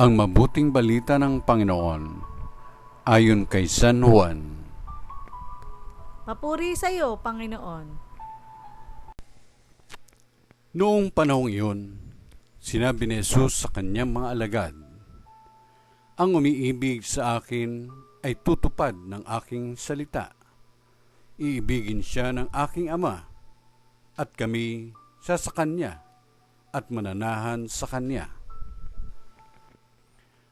Ang mabuting balita ng Panginoon ayon kay San Juan. Papuri sa iyo, Panginoon. Noong panahong iyon, sinabi ni Jesus sa kanyang mga alagad, "Ang umiibig sa akin ay tutupad ng aking salita. Iibigin siya ng aking Ama, at kami sa kanya at mananahan sa kanya.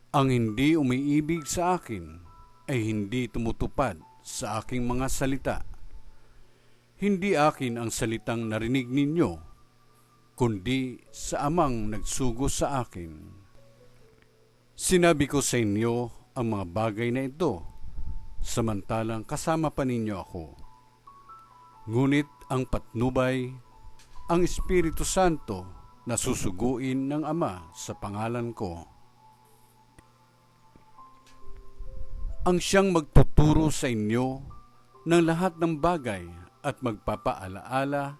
Ang hindi umiibig sa akin ay hindi tumutupad sa aking mga salita. Hindi akin ang salitang narinig ninyo, kundi sa Amang nagsugo sa akin. Sinabi ko sa inyo ang mga bagay na ito, samantalang kasama pa ninyo ako. Ngunit ang patnubay, ang Espiritu Santo na susuguin ng Ama sa pangalan ko, ang siyang magtuturo sa inyo ng lahat ng bagay at magpapaalaala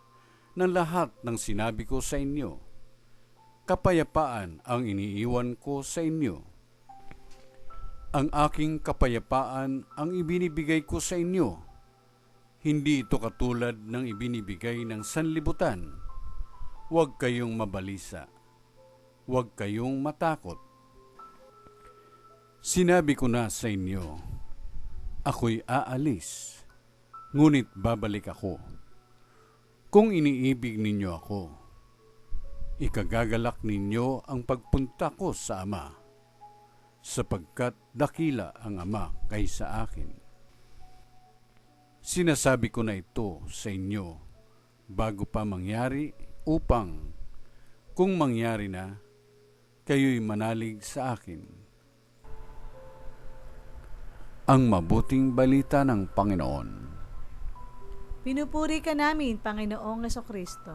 ng lahat ng sinabi ko sa inyo. Kapayapaan ang iniiwan ko sa inyo. Ang aking kapayapaan ang ibinibigay ko sa inyo. Hindi ito katulad ng ibinibigay ng sanlibutan. Huwag kayong mabalisa. Huwag kayong matakot. Sinabi ko na sa inyo, ako'y aalis, ngunit babalik ako. Kung iniibig ninyo ako, ikagagalak ninyo ang pagpunta ko sa Ama, sapagkat dakila ang Ama kaysa akin. Sinasabi ko na ito sa inyo bago pa mangyari, upang kung mangyari na, kayo'y manalig sa akin." Ang mabuting balita ng Panginoon. Pinupuri ka namin, Panginoong Jesucristo.